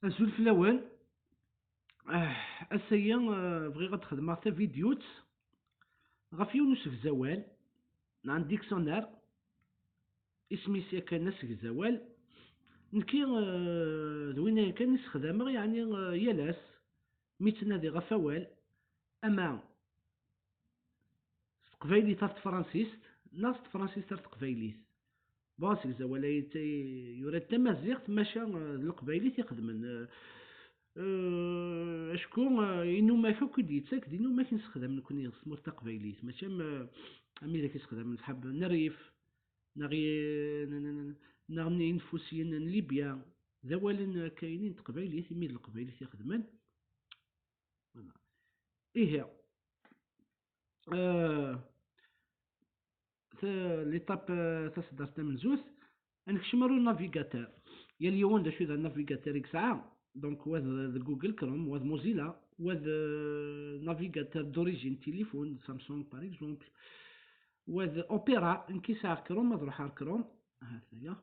Azul fell-awen. Ass-agi bɣiɣ ad xedmeɣ tavidyut ɣef yiwen n usegzawal n dictionnaire isem-is yakan asegzawal. Nekki d win yakan i sexdameɣ yeɛni yal ass mi ttnadiɣ ɣef awal, ama s teqbaylit ar tefransist neɣ s tefransist ar teqbaylit. Bon, asegzawal-a yura-d tamaziɣt maca d leqbaylit i xedmen. Acku inumak akk i d-yettak d inumak i nessexdam nekkni s tmurt taqbaylit, mačči am widak i sexdamen ṣṣḥab n rrif neɣ infusiyen n Libya, d awalen kaynin n teqbaylit imi d leqbaylit i xedmen. Ihi l'étape taṣeddart tamenzut ad nekcem ar unavigateur. Yal yiwen d acu i d anavigateur i yesɛa. Donc wa d Google Chrome, wa d Mozilla, wa d navigateur d'origine téléphone, Samsung par exemple, wa d Opera. Nekk yesɛa Chrome ad ruḥ ar Chrome. هذايا.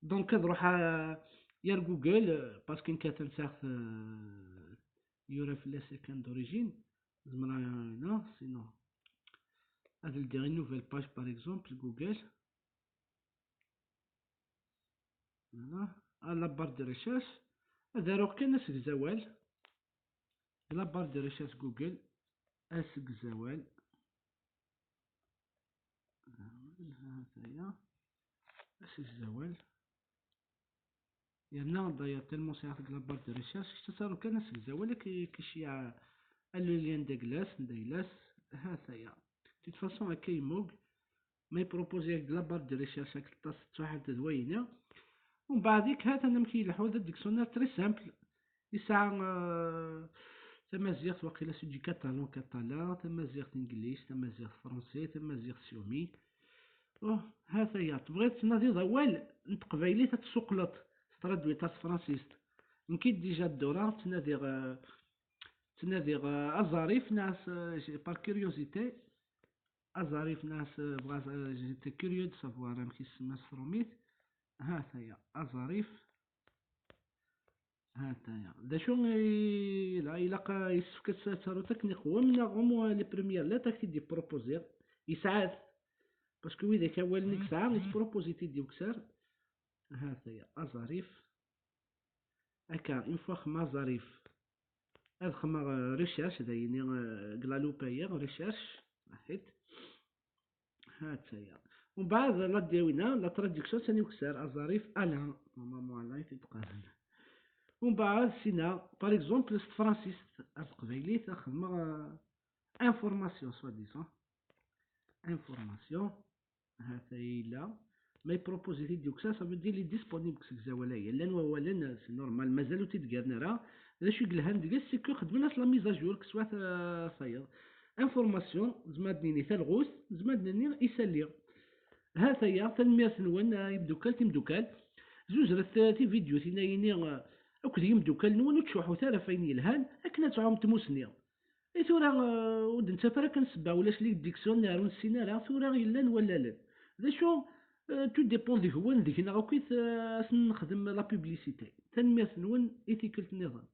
دونك ad ruḥ يا Google باسكو إن كانت نساخ يورا فلاس كان d'origine. زعما هنا سينو هاد ندير une nouvelle page par exemple Google. Voilà. À la barre de recherche دارو كان asegzawal. La barre de recherche Google asegzawal. هذايا asegzawal. يانا داير تالمون ساعة لا بار دو ريشيرش اختصارو كان asegzawal كيشيع اللوليان داكلاس ندايلاس. هذايا دي فاصون هكا يموق ما يبروبوزي لا بار دو ريشيرش هاك الطاس تروح دوينة. ومن بعديك هات انا مكيلحو هذا الديكسيونير تري سامبل يسعى تمازيغ وقيلا سجي كاتالون كاتالان، تمازيغ انجليش، تمازيغ فرونسي، تمازيغ سيومي. هذايا تبغي تنادي awal n teqbaylit ad tsuqleḍ ترادويت ar tefransist. نكي ديجا الدورة تناديغ أظريف ناس بار كيوريوزيتي. أظريف ناس بغا جيتي كيوريو دو سافوار أم كيسما سروميت. هذايا أظريف. هذايا دا شو إلا يسفك تسارو تكنيك هو من غومو لي بروميير لاتر تيدي بروبوزير يسعاد باسكو ويداك أول نيك ساعة يتبروبوزي تيدي وكسار. هذايا أظريف. هكا اون فوا خما ظريف هاد خما ريشيرش دايني كلالوبايغ ريشيرش واحد. هاتايا ومن بعد لا ديوينا لا تراديكسيون ثاني وكسار أظريف ألان نورمالمون ألان تيتقال. ومن بعد سينا باغ اكزومبل ست فرانسيست القبيليت خدمة انفورماسيون سوا ديسون انفورماسيون. هاتايا لا ما يبروبوزي تيدي وكسا صافي دير لي ديسبونيبل كسك زوالايا لان وولا سي نورمال مازالو تيتقارنا راه هذا شو يقلها ندير سيكو خدمنا لا ميزاجور كسوات صاير انفورماسيون زمادنيني تالغوث زمادنيني يسالي. هاتايا تنميرت نون يبدوكال تيمدوكال زوج راه فيديو تينايني اكد يمدوكال نون وتشوحو تالا فين يلهان اكنا تعوم تموسني اي ثورا ود انت فرا كنسبع ولاش ليك ديكسيونير ونسينا راه ثورا يلان ولا لا. ذا شو تو ديبون ديك هو نديك انا غوكيت نخدم لا بوبليسيتي تنميرت نون ايتيكلت نظام.